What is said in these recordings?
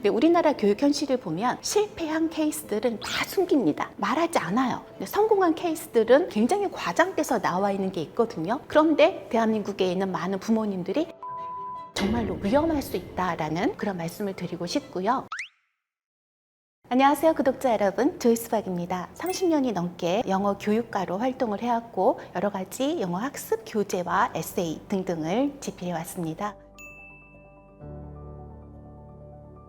근데 우리나라 교육 현실을 보면 실패한 케이스들은 다 숨깁니다. 말하지 않아요. 근데 성공한 케이스들은 굉장히 과장돼서 나와 있는 게 있거든요. 그런데 대한민국에 있는 많은 부모님들이 정말로 위험할 수 있다라는 그런 말씀을 드리고 싶고요. 안녕하세요, 구독자 여러분. 조이스박입니다. 30년이 넘게 영어 교육가로 활동을 해왔고 여러 가지 영어 학습 교재와 에세이 등등을 집필해 왔습니다.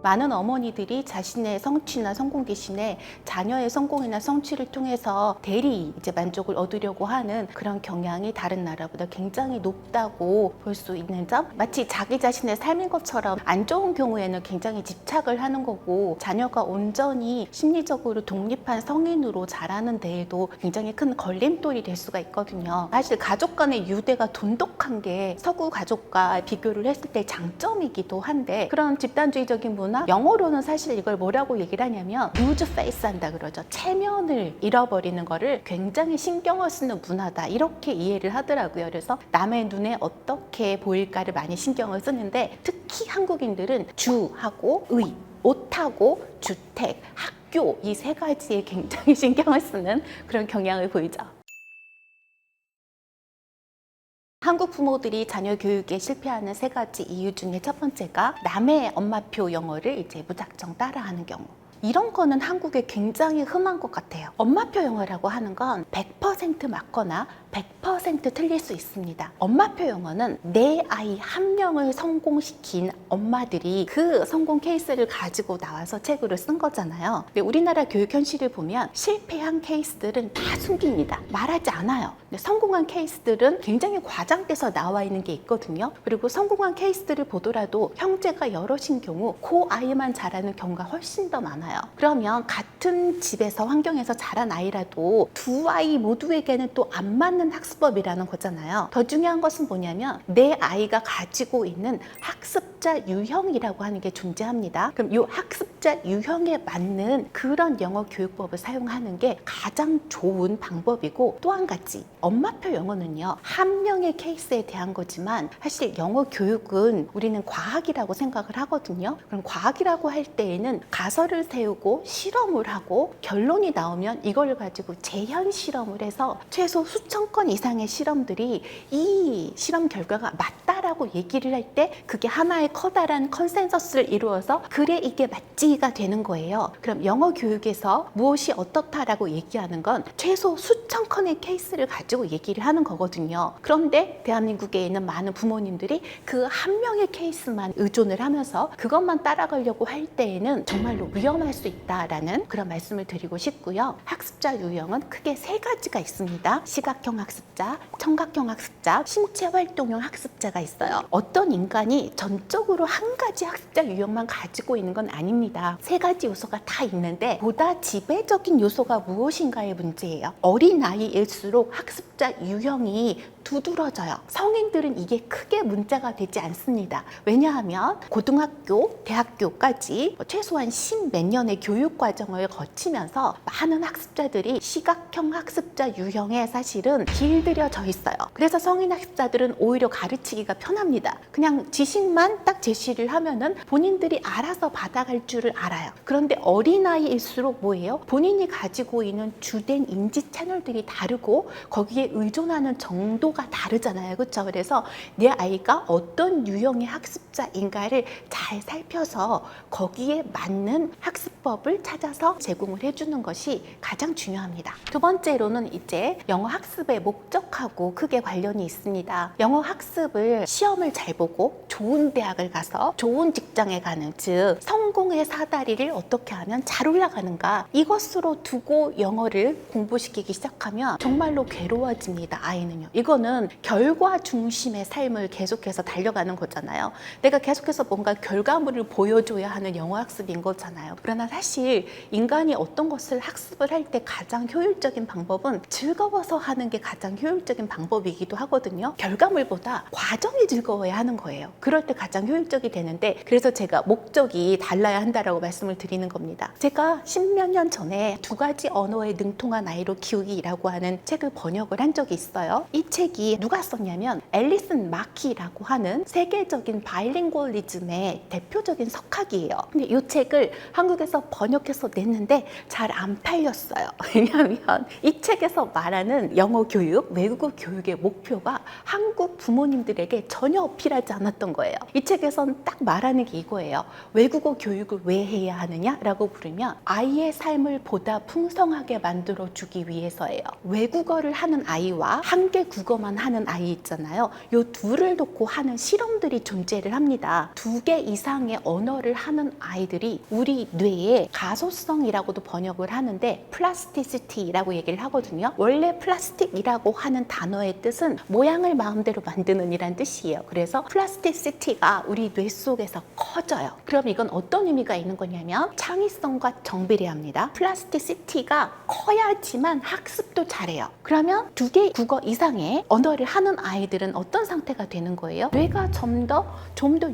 많은 어머니들이 자신의 성취나 성공 대신에 자녀의 성공이나 성취를 통해서 대리 만족을 얻으려고 하는 그런 경향이 다른 나라보다 굉장히 높다고 볼 수 있는 점, 마치 자기 자신의 삶인 것처럼 안 좋은 경우에는 굉장히 집착을 하는 거고, 자녀가 온전히 심리적으로 독립한 성인으로 자라는 데에도 굉장히 큰 걸림돌이 될 수가 있거든요. 사실 가족 간의 유대가 돈독한 게 서구 가족과 비교를 했을 때 장점이기도 한데, 그런 집단주의적인 문화, 영어로는 사실 이걸 뭐라고 얘기를 하냐면 lose face 한다 그러죠. 체면을 잃어버리는 거를 굉장히 신경을 쓰는 문화다, 이렇게 이해를 하더라고요. 그래서 남의 눈에 어떻게 보일까를 많이 신경을 쓰는데, 특히 한국인들은 주하고 의, 옷하고 주택, 학교, 이 세 가지에 굉장히 신경을 쓰는 그런 경향을 보이죠. 한국 부모들이 자녀 교육에 실패하는 세 가지 이유 중에 첫 번째가 남의 엄마표 영어를 무작정 따라하는 경우. 이런 거는 한국에 굉장히 흔한 것 같아요. 엄마표 영어라고 하는 건 100% 맞거나 100% 틀릴 수 있습니다. 엄마표 영어는 내 아이 한 명을 성공시킨 엄마들이 그 성공 케이스를 가지고 나와서 책으로 쓴 거잖아요. 근데 우리나라 교육 현실을 보면 실패한 케이스들은 다 숨깁니다. 말하지 않아요. 근데 성공한 케이스들은 굉장히 과장돼서 나와 있는 게 있거든요. 그리고 성공한 케이스들을 보더라도 형제가 여럿인 경우 그 아이만 자라는 경우가 훨씬 더 많아요. 그러면 같은 집에서 환경에서 자란 아이라도 두 아이 모두에게는 또 안 맞는 학습법이라는 거잖아요. 더 중요한 것은 뭐냐면 내 아이가 가지고 있는 학습자 유형이라고 하는 게 존재합니다. 그럼 이 학습자 유형에 맞는 그런 영어 교육법을 사용하는 게 가장 좋은 방법이고, 또 한 가지, 엄마표 영어는요, 한 명의 케이스에 대한 거지만 사실 영어 교육은 우리는 과학이라고 생각을 하거든요. 그럼 과학이라고 할 때에는 가설을 세우고 실험을 하고 결론이 나오면 이걸 가지고 재현 실험을 해서 최소 수천 건 이상의 실험들이 이 실험 결과가 맞다라고 얘기를 할 때 그게 하나의 커다란 컨센서스를 이루어서 그래 이게 맞지가 되는 거예요. 그럼 영어 교육에서 무엇이 어떻다라고 얘기하는 건 최소 수천 건의 케이스를 가지고 얘기를 하는 거거든요. 그런데 대한민국에 있는 많은 부모님들이 그 한 명의 케이스만 의존을 하면서 그것만 따라가려고 할 때에는 정말로 위험할 수 있다라는 그런 말씀을 드리고 싶고요. 학습자 유형은 크게 세 가지가 있습니다. 시각형 학습자, 청각형 학습자, 신체활동형 학습자가 있어요. 어떤 인간이 전적으로 한 가지 학습자 유형만 가지고 있는 건 아닙니다. 세 가지 요소가 다 있는데 보다 지배적인 요소가 무엇인가의 문제예요. 어린 나이일수록 학습자 유형이 두드러져요. 성인들은 이게 크게 문제가 되지 않습니다. 왜냐하면 고등학교, 대학교까지 최소한 10몇 년의 교육 과정을 거치면서 많은 학습자들이 시각형 학습자 유형에 사실은 길들여져 있어요. 그래서 성인 학습자들은 오히려 가르치기가 편합니다. 그냥 지식만 딱 제시를 하면은 본인들이 알아서 받아갈 줄을 알아요. 그런데 어린아이일수록 뭐예요? 본인이 가지고 있는 주된 인지 채널들이 다르고 거기에 의존하는 정도가 다르잖아요. 그렇죠? 그래서 내 아이가 어떤 유형의 학습자인가를 잘 살펴서 거기에 맞는 학습법을 찾아서 제공을 해주는 것이 가장 중요합니다. 두 번째로는 영어 학습의 목적하고 크게 관련이 있습니다. 영어 학습을 시험을 잘 보고 좋은 대학을 가서 좋은 직장에 가는, 즉 성공의 사다리를 어떻게 하면 잘 올라가는가, 이것으로 두고 영어를 공부시키기 시작하면 정말로 괴로워집니다. 아이는요. 이거는 결과 중심의 삶을 계속해서 달려가는 거잖아요. 내가 계속해서 뭔가 결과물을 보여줘야 하는 영어 학습인 거잖아요. 그러나 사실 인간이 어떤 것을 학습을 할 때 가장 효율적인 방법은 즐거워서 하는 게 가장 효율적인 방법이기도 하거든요. 결과물보다 과정이 즐거워야 하는 거예요. 그럴 때 가장 효율적이 되는데, 그래서 제가 목적이 달라야 한다라고 말씀을 드리는 겁니다. 제가 10몇 년 전에 두 가지 언어에 능통한 아이로 키우기라고 하는 책을 번역을 한 적이 있어요. 이 책 책이 누가 썼냐면 앨리슨 마키라고 하는 세계적인 바이링구얼리즘의 대표적인 석학이에요. 근데 이 책을 한국에서 번역해서 냈는데 잘 안 팔렸어요. 왜냐하면 이 책에서 말하는 영어 교육, 외국어 교육의 목표가 한국 부모님들에게 전혀 어필하지 않았던 거예요. 이 책에서는 딱 말하는 게 이거예요. 외국어 교육을 왜 해야 하느냐라고 부르면 아이의 삶을 보다 풍성하게 만들어주기 위해서예요. 외국어를 하는 아이와 한개 국어만 하는 아이 있잖아요. 이 둘을 놓고 하는 실험들이 존재를 합니다. 2개 이상의 언어를 하는 아이들이 우리 뇌의 가소성이라고도 번역을 하는데 플라스티시티라고 얘기를 하거든요. 원래 플라스틱이라고 하는 단어의 뜻은 모양을 마음대로 만드는 이란 뜻이에요. 그래서 플라스티시티가 우리 뇌 속에서 커져요. 그럼 이건 어떤 의미가 있는 거냐면 창의성과 정비례합니다. 플라스티시티가 커야지만 학습도 잘해요. 그러면 2개 국어 이상의 언어를 하는 아이들은 어떤 상태가 되는 거예요? 뇌가 좀 더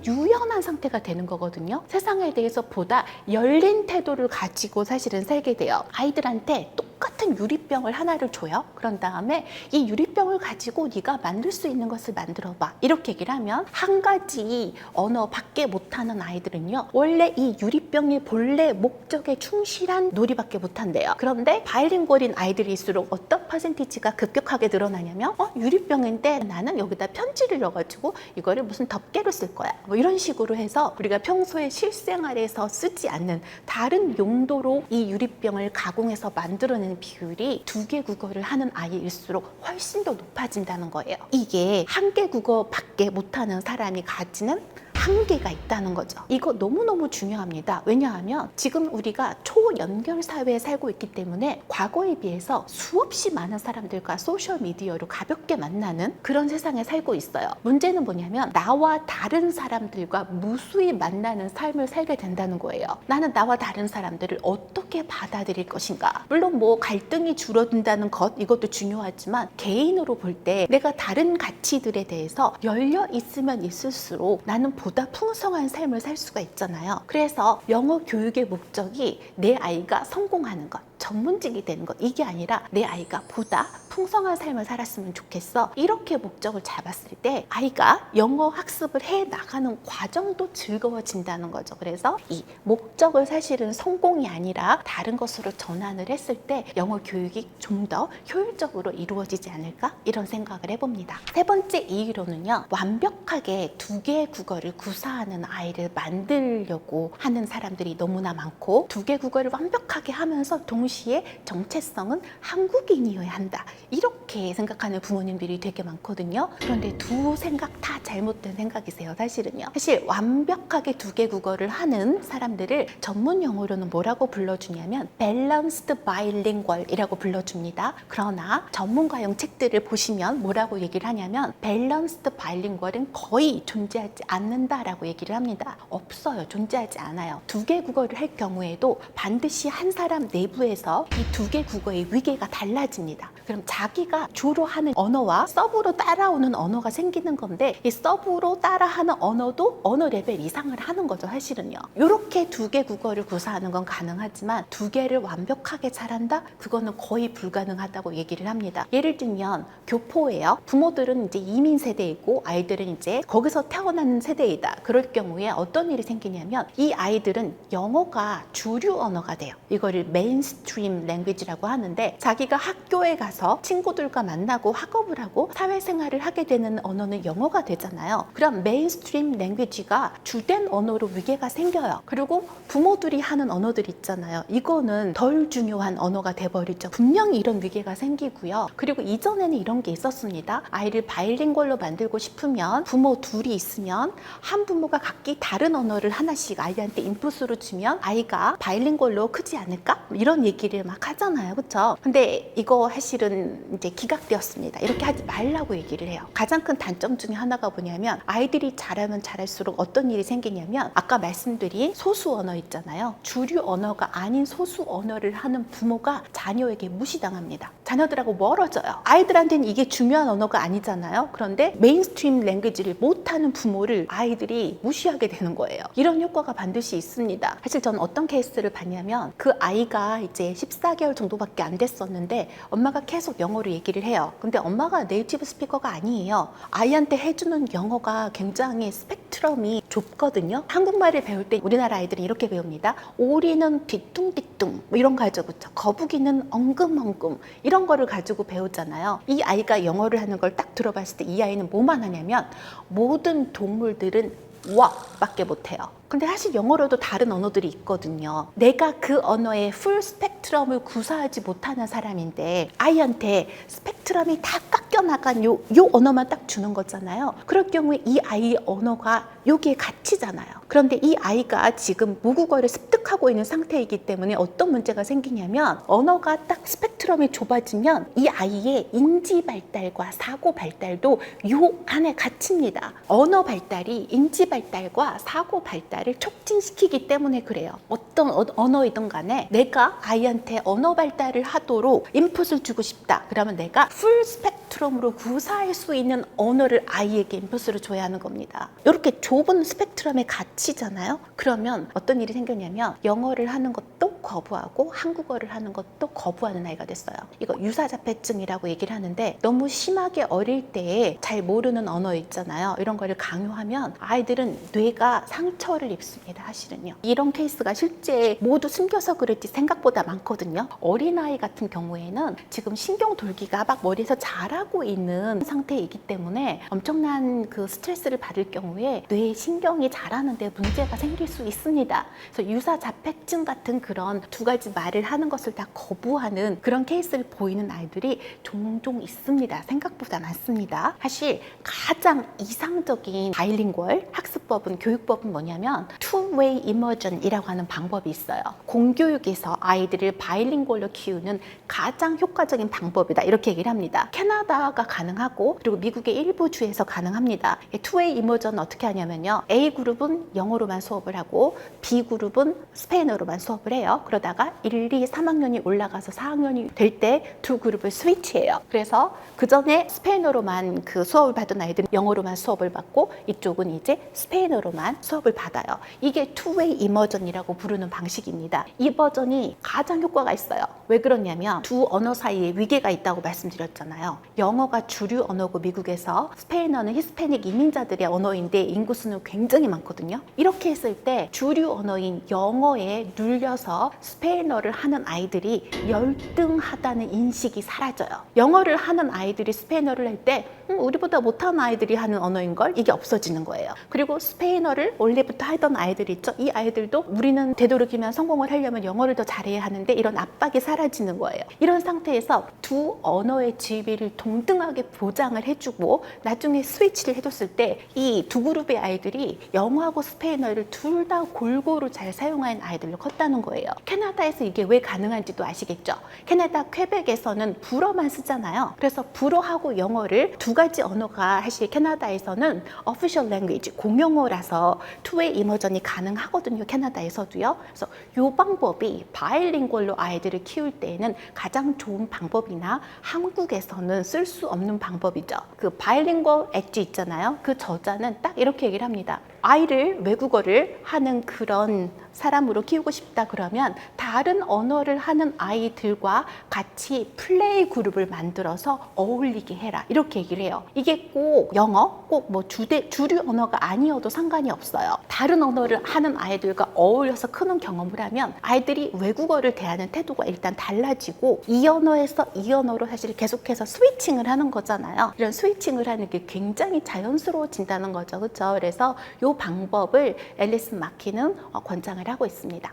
유연한 상태가 되는 거거든요. 세상에 대해서 보다 열린 태도를 가지고 사실은 살게 돼요. 아이들한테 똑같은 유리병을 하나를 줘요. 그런 다음에 이 유리병을 가지고 네가 만들 수 있는 것을 만들어봐. 이렇게 얘기를 하면 한 가지 언어밖에 못하는 아이들은요. 원래 이 유리병의 본래 목적에 충실한 놀이밖에 못한대요. 그런데 바이링구얼인 아이들일수록 어떤 퍼센티지가 급격하게 늘어나냐면 유리병인데 나는 여기다 편지를 넣어가지고 이거를 무슨 덮개로 쓸 거야. 뭐 이런 식으로 해서 우리가 평소에 실생활에서 쓰지 않는 다른 용도로 이 유리병을 가공해서 만들어내는 비율이 2개 국어를 하는 아이일수록 훨씬 더 높아진다는 거예요. 이게 한 개 국어밖에 못하는 사람이 가지는 한계가 있다는 거죠. 이거 너무너무 중요합니다. 왜냐하면 지금 우리가 초연결 사회에 살고 있기 때문에 과거에 비해서 수없이 많은 사람들과 소셜미디어로 가볍게 만나는 그런 세상에 살고 있어요. 문제는 뭐냐면 나와 다른 사람들과 무수히 만나는 삶을 살게 된다는 거예요. 나는 나와 다른 사람들을 어떻게 받아들일 것인가. 물론 뭐 갈등이 줄어든다는 것 이것도 중요하지만 개인으로 볼 때 내가 다른 가치들에 대해서 열려 있으면 있을수록 나는 보다 풍성한 삶을 살 수가 있잖아요. 그래서 영어 교육의 목적이 내 아이가 성공하는 것, 전문직이 되는 것, 이게 아니라 내 아이가 보다 풍성한 삶을 살았으면 좋겠어. 이렇게 목적을 잡았을 때 아이가 영어 학습을 해 나가는 과정도 즐거워진다는 거죠. 그래서 이 목적을 사실은 성공이 아니라 다른 것으로 전환을 했을 때 영어 교육이 좀 더 효율적으로 이루어지지 않을까? 이런 생각을 해봅니다. 3번째 이유로는요. 완벽하게 2개의 국어를 구사하는 아이를 만들려고 하는 사람들이 너무나 많고 2개 국어를 완벽하게 하면서 동시에 정체성은 한국인이어야 한다. 이렇게 생각하는 부모님들이 되게 많거든요. 그런데 두 생각 다 잘못된 생각이세요. 사실은요. 사실 완벽하게 2개 국어를 하는 사람들을 전문 용어로는 뭐라고 불러주냐면 Balanced Bilingual이라고 불러줍니다. 그러나 전문가용 책들을 보시면 뭐라고 얘기를 하냐면 Balanced Bilingual은 거의 존재하지 않는다라고 얘기를 합니다. 없어요. 존재하지 않아요. 2개 국어를 할 경우에도 반드시 한 사람 내부에서 이 2개 국어의 위계가 달라집니다. 그럼 자기가 주로 하는 언어와 서브로 따라오는 언어가 생기는 건데 이 서브로 따라하는 언어도 언어 레벨 이상을 하는 거죠. 사실은요. 이렇게 2개 국어를 구사하는 건 가능하지만 2개를 완벽하게 잘한다? 그거는 거의 불가능하다고 얘기를 합니다. 예를 들면 교포예요. 부모들은 이제 이민 세대이고 아이들은 이제 거기서 태어난 세대이다. 그럴 경우에 어떤 일이 생기냐면 이 아이들은 영어가 주류 언어가 돼요. 이거를 메인스트림 랭귀지라고 하는데 자기가 학교에 가서 친구들과 만나고 학업을 하고 사회생활을 하게 되는 언어는 영어가 되잖아요. 그럼 메인스트림 랭귀지가 주된 언어로 위계가 생겨요. 그리고 부모들이 하는 언어들 있잖아요. 이거는 덜 중요한 언어가 돼버리죠. 분명히 이런 위계가 생기고요. 그리고 이전에는 이런 게 있었습니다. 아이를 바이링구얼로 만들고 싶으면 부모 둘이 있으면 한 부모가 각기 다른 언어를 하나씩 아이한테 인풋으로 주면 아이가 바이링구얼로 크지 않을까? 이런 얘기를 막 하잖아요. 그렇죠? 근데 이거 사실은 이제 기각되었습니다. 이렇게 하지 말라고 얘기를 해요. 가장 큰 단점 중에 하나가 뭐냐면 아이들이 잘하면 잘할수록 어떤 일이 생기냐면 아까 말씀드린 소수 언어 있잖아요. 주류 언어가 아닌 소수 언어를 하는 부모가 자녀에게 무시당합니다. 자녀들하고 멀어져요. 아이들한테는 이게 중요한 언어가 아니잖아요. 그런데 메인스트림 랭귀지를 못하는 부모를 아이들이 무시하게 되는 거예요. 이런 효과가 반드시 있습니다. 사실 저는 어떤 케이스를 봤냐면 그 아이가 이제 14개월 정도밖에 안 됐었는데 엄마가 계속 영어로 얘기를 해요. 근데 엄마가 네이티브 스피커가 아니에요. 아이한테 해주는 영어가 굉장히 스펙트럼이 좁거든요. 한국말을 배울 때 우리나라 아이들은 이렇게 배웁니다. 오리는 뒤뚱뒤뚱 뭐 이런 거 가지고 거북이는 엉금엉금 이런 거를 가지고 배우잖아요. 이 아이가 영어를 하는 걸 딱 들어봤을 때 이 아이는 뭐만 하냐면 모든 동물들은 와 밖에 못해요. 근데 사실 영어로도 다른 언어들이 있거든요. 내가 그 언어의 풀 스펙트럼을 구사하지 못하는 사람인데 아이한테 스펙트럼이 다 깎여나간 요 언어만 딱 주는 거잖아요. 그럴 경우에 이 아이의 언어가 여기에 갇히잖아요. 그런데 이 아이가 지금 모국어를 습득하고 있는 상태이기 때문에 어떤 문제가 생기냐면 언어가 딱 스펙트럼이 좁아지면 이 아이의 인지 발달과 사고 발달도 요 안에 갇힙니다. 언어 발달이 인지 발달과 사고 발달을 촉진시키기 때문에 그래요. 어떤 언어이든 간에 내가 아이한테 언어 발달을 하도록 인풋을 주고 싶다. 그러면 내가 풀 스펙트럼으로 구사할 수 있는 언어를 아이에게 인풋으로 줘야 하는 겁니다. 이렇게 좁은 스펙트럼에 갇히잖아요. 그러면 어떤 일이 생겼냐면 영어를 하는 것도 거부하고 한국어를 하는 것도 거부하는 아이가 됐어요. 이거 유사자폐증이라고 얘기를 하는데 너무 심하게 어릴 때에 잘 모르는 언어 있잖아요. 이런 거를 강요하면 아이들은 뇌가 상처를 입습니다. 사실은요. 이런 케이스가 실제 모두 숨겨서 그랬지 생각보다 많거든요. 어린아이 같은 경우에는 지금 신경돌기가 막 머리에서 자라고 있는 상태이기 때문에 엄청난 그 스트레스를 받을 경우에 뇌 신경이 자라는데 문제가 생길 수 있습니다. 그래서 유사자폐증 같은 그런 두 가지 말을 하는 것을 다 거부하는 그런 케이스를 보이는 아이들이 종종 있습니다. 생각보다 많습니다. 사실 가장 이상적인 바이링구얼 학습법은 교육법은 뭐냐면 two-way immersion이라고 하는 방법이 있어요. 공교육에서 아이들을 바이링구얼로 키우는 가장 효과적인 방법이다. 이렇게 얘기를 합니다. 캐나다가 가능하고 그리고 미국의 일부 주에서 가능합니다. two-way immersion은 어떻게 하냐면요. A그룹은 영어로만 수업을 하고 B그룹은 스페인어로만 수업을 해요. 그러다가 1, 2, 3학년이 올라가서 4학년이 될 때 두 그룹을 스위치해요. 그래서 그 전에 스페인어로만 그 수업을 받은 아이들은 영어로만 수업을 받고 이쪽은 이제 스페인어로만 수업을 받아요. 이게 two-way immersion이라고 부르는 방식입니다. 이 버전이 가장 효과가 있어요. 왜 그러냐면 두 언어 사이에 위계가 있다고 말씀드렸잖아요. 영어가 주류 언어고 미국에서 스페인어는 히스패닉 이민자들의 언어인데 인구수는 굉장히 많거든요. 이렇게 했을 때 주류 언어인 영어에 눌려서 스페인어를 하는 아이들이 열등하다는 인식이 사라져요. 영어를 하는 아이들이 스페인어를 할 때 우리보다 못하는 아이들이 하는 언어인걸 이게 없어지는 거예요. 그리고 스페인어를 원래부터 하던 아이들 있죠. 이 아이들도 우리는 되도록이면 성공을 하려면 영어를 더 잘해야 하는데 이런 압박이 사라지는 거예요. 이런 상태에서 두 언어의 지위를 동등하게 보장을 해주고 나중에 스위치를 해줬을 때 이 두 그룹의 아이들이 영어하고 스페인어를 둘 다 골고루 잘 사용하는 아이들로 컸다는 거예요. 캐나다에서 이게 왜 가능한지도 아시겠죠? 캐나다 퀘벡에서는 불어만 쓰잖아요. 그래서 불어하고 영어를 두 가지 언어가 사실 캐나다에서는 official language, 공용어라서 two-way immersion이 가능하거든요. 캐나다에서도요. 그래서 이 방법이 바이링구얼로 아이들을 키울 때에는 가장 좋은 방법이나 한국에서는 쓸 수 없는 방법이죠. 그 바이링구얼 엣지 있잖아요. 그 저자는 딱 이렇게 얘기를 합니다. 아이를 외국어를 하는 그런 사람으로 키우고 싶다 그러면 다른 언어를 하는 아이들과 같이 플레이 그룹을 만들어서 어울리게 해라 이렇게 얘기를 해요. 이게 꼭 영어, 꼭 뭐 주류 언어가 아니어도 상관이 없어요. 다른 언어를 하는 아이들과 어울려서 크는 경험을 하면 아이들이 외국어를 대하는 태도가 일단 달라지고 이 언어에서 이 언어로 사실 계속해서 스위칭을 하는 거잖아요. 이런 스위칭을 하는 게 굉장히 자연스러워진다는 거죠. 그렇죠? 그래서 이 방법을 앨리슨 마키는 권장을 하고 있습니다.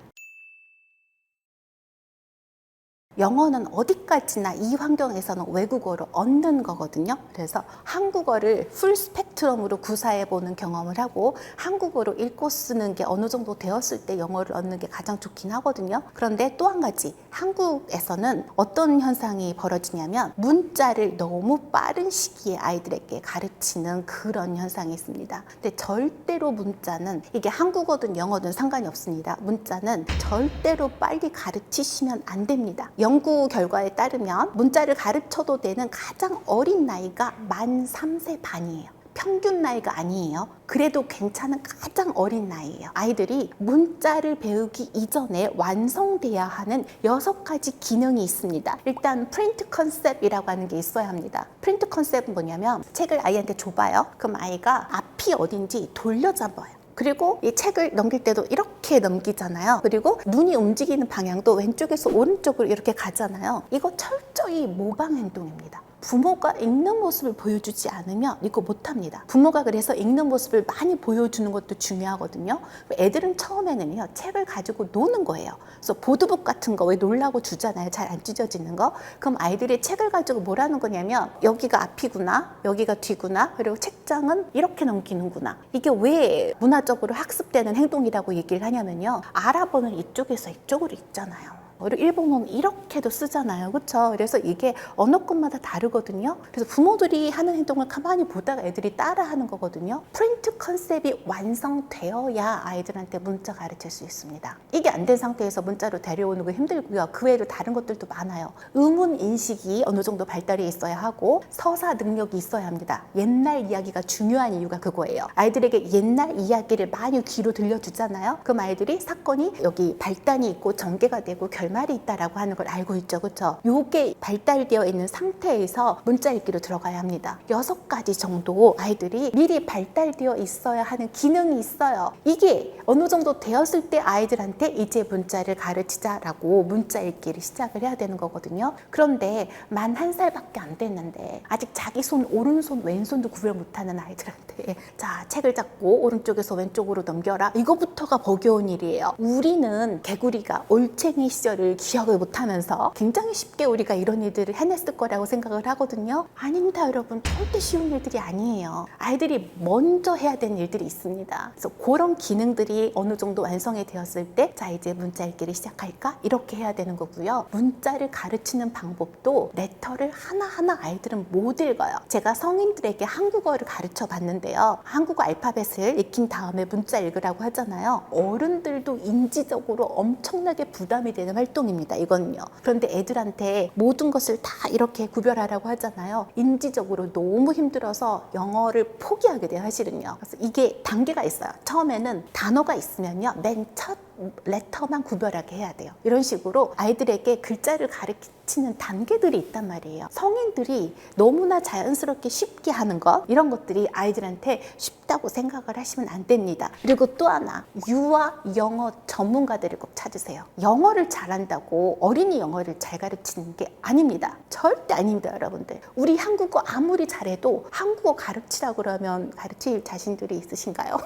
영어는 어디까지나 이 환경에서는 외국어로 얻는 거거든요. 그래서 한국어를 풀 스펙트럼으로 구사해보는 경험을 하고 한국어로 읽고 쓰는 게 어느 정도 되었을 때 영어를 얻는 게 가장 좋긴 하거든요. 그런데 또 한 가지, 한국에서는 어떤 현상이 벌어지냐면 문자를 너무 빠른 시기에 아이들에게 가르치는 그런 현상이 있습니다. 근데 절대로 문자는 이게 한국어든 영어든 상관이 없습니다. 문자는 절대로 빨리 가르치시면 안 됩니다. 연구 결과에 따르면 문자를 가르쳐도 되는 가장 어린 나이가 만 3세 반이에요. 평균 나이가 아니에요. 그래도 괜찮은 가장 어린 나이예요. 아이들이 문자를 배우기 이전에 완성돼야 하는 6가지 기능이 있습니다. 일단 프린트 컨셉이라고 하는 게 있어야 합니다. 프린트 컨셉은 뭐냐면 책을 아이한테 줘봐요. 그럼 아이가 앞이 어딘지 돌려잡아요. 그리고 이 책을 넘길 때도 이렇게 넘기잖아요. 그리고 눈이 움직이는 방향도 왼쪽에서 오른쪽으로 이렇게 가잖아요. 이거 철저히 모방 행동입니다. 부모가 읽는 모습을 보여주지 않으면 이거 못합니다. 부모가 그래서 읽는 모습을 많이 보여주는 것도 중요하거든요. 애들은 처음에는요, 책을 가지고 노는 거예요. 그래서 보드북 같은 거 왜 놀라고 주잖아요. 잘 안 찢어지는 거. 그럼 아이들이 책을 가지고 뭐라는 거냐면 여기가 앞이구나, 여기가 뒤구나, 그리고 책장은 이렇게 넘기는구나. 이게 왜 문화적으로 학습되는 행동이라고 얘기를 하냐면요, 아랍어는 이쪽에서 이쪽으로 읽잖아요. 일본어는 이렇게도 쓰잖아요. 그렇죠? 그래서 이게 언어권마다 다르거든요. 그래서 부모들이 하는 행동을 가만히 보다가 애들이 따라하는 거거든요. 프린트 컨셉이 완성되어야 아이들한테 문자 가르칠 수 있습니다. 이게 안 된 상태에서 문자로 데려오는 거 힘들고요. 그 외에도 다른 것들도 많아요. 의문 인식이 어느 정도 발달이 있어야 하고 서사 능력이 있어야 합니다. 옛날 이야기가 중요한 이유가 그거예요. 아이들에게 옛날 이야기를 많이 귀로 들려주잖아요. 그럼 아이들이 사건이 여기 발단이 있고 전개가 되고 결말이 있다라고 하는 걸 알고 있죠. 그렇죠? 요게 발달되어 있는 상태에서 문자 읽기로 들어가야 합니다. 6가지 정도 아이들이 미리 발달되어 있어야 하는 기능이 있어요. 이게 어느 정도 되었을 때 아이들한테 이제 문자를 가르치자라고 문자 읽기를 시작을 해야 되는 거거든요. 그런데 만 1살밖에 안 됐는데 아직 자기 손 오른손 왼손도 구별 못하는 아이들한테 자, 책을 잡고 오른쪽에서 왼쪽으로 넘겨라, 이거부터가 버거운 일이에요. 우리는 개구리가 올챙이 시절을 기억을 못하면서 굉장히 쉽게 우리가 이런 일들을 해냈을 거라고 생각을 하거든요. 아닙니다, 여러분. 절대 쉬운 일들이 아니에요. 아이들이 먼저 해야 되는 일들이 있습니다. 그래서 그런 기능들이 어느 정도 완성이 되었을 때 자, 이제 문자 읽기를 시작할까? 이렇게 해야 되는 거고요. 문자를 가르치는 방법도 레터를 하나하나 아이들은 못 읽어요. 제가 성인들에게 한국어를 가르쳐 봤는데요. 한국어 알파벳을 익힌 다음에 문자 읽으라고 하잖아요. 어른들도 인지적으로 엄청나게 부담이 되는 활동입니다. 이거는요. 그런데 애들한테 모든 것을 다 이렇게 구별하라고 하잖아요. 인지적으로 너무 힘들어서 영어를 포기하게 돼요, 사실은요. 그래서 이게 단계가 있어요. 처음에는 단어가 있으면요, 맨 첫 레터만 구별하게 해야 돼요. 이런 식으로 아이들에게 글자를 가르치는 단계들이 있단 말이에요. 성인들이 너무나 자연스럽게 쉽게 하는 것, 이런 것들이 아이들한테 쉽다고 생각을 하시면 안 됩니다. 그리고 또 하나, 유아 영어 전문가들을 꼭 찾으세요. 영어를 잘한다고 어린이 영어를 잘 가르치는 게 아닙니다. 절대 아닙니다, 여러분들. 우리 한국어 아무리 잘해도 한국어 가르치라고 그러면 가르칠 자신들이 있으신가요?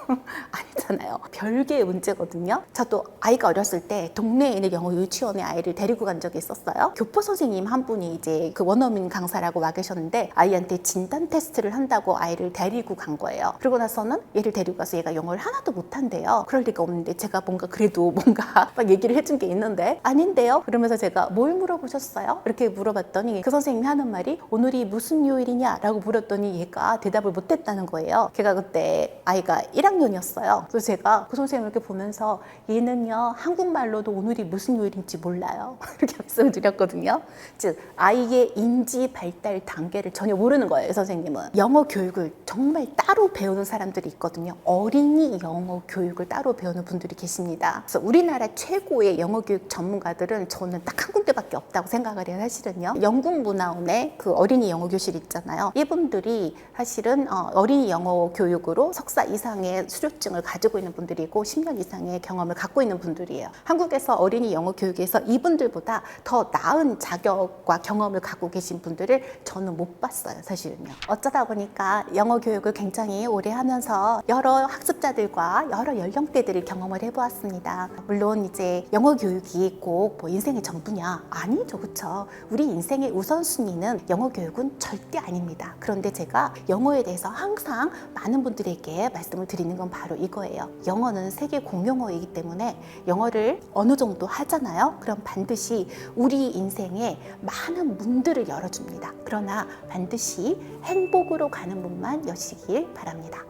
아니잖아요. 별개의 문제거든요. 저도 아이가 어렸을 때 동네에 있는 영어 유치원에 아이를 데리고 간 적이 있었어요. 교포 선생님 한 분이 이제 그 원어민 강사라고 와 계셨는데 아이한테 진단 테스트를 한다고 아이를 데리고 간 거예요. 그러고 나서는 얘를 데리고 가서 얘가 영어를 하나도 못한대요. 그럴 리가 없는데 제가 그래도 뭔가 막 얘기를 해준 게 있는데 아닌데요? 그러면서 제가 뭘 물어보셨어요? 이렇게 물어봤더니 그 선생님이 하는 말이 오늘이 무슨 요일이냐? 라고 물었더니 얘가 대답을 못했다는 거예요. 걔가 그때 아이가 1학년이었어요. 그래서 제가 그 선생님을 이렇게 보면서 얘는요, 한국말로도 오늘이 무슨 요일인지 몰라요. 이렇게 말씀을 드렸거든요. 즉 아이의 인지 발달 단계를 전혀 모르는 거예요, 선생님은. 영어 교육을 정말 따로 배우는 사람들이 있거든요. 어린이 영어 교육을 따로 배우는 분들이 계십니다. 그래서 우리나라 최고의 영어 교육 전문가들은 저는 딱 한 군데밖에 없다고 생각을 해요, 사실은요. 영국문화원의 그 어린이 영어 교실 있잖아요. 이분들이 사실은 어린이 영어 교육으로 석사 이상의 수료증을 가지고 있는 분들이고 10년 이상의 경험을 갖고 있는 분들이에요. 한국에서 어린이 영어 교육에서 이분들보다 더 나은 자격과 경험을 갖고 계신 분들을 저는 못 봤어요, 사실은요. 어쩌다 보니까 영어 교육을 굉장히 오래 하면서 여러 학습자들과 여러 연령대들을 경험을 해보았습니다. 물론 이제 영어 교육이 꼭 뭐 인생의 전부냐? 아니죠, 그렇죠? 우리 인생의 우선순위는 영어 교육은 절대 아닙니다. 그런데 제가 영어에 대해서 항상 많은 분들에게 말씀을 드리는 건 바로 이거예요. 영어는 세계 공용어이기 때문에 영어를 어느 정도 하잖아요. 그럼 반드시 우리 인생에 많은 문들을 열어줍니다. 그러나 반드시 행복으로 가는 문만 여시길 바랍니다.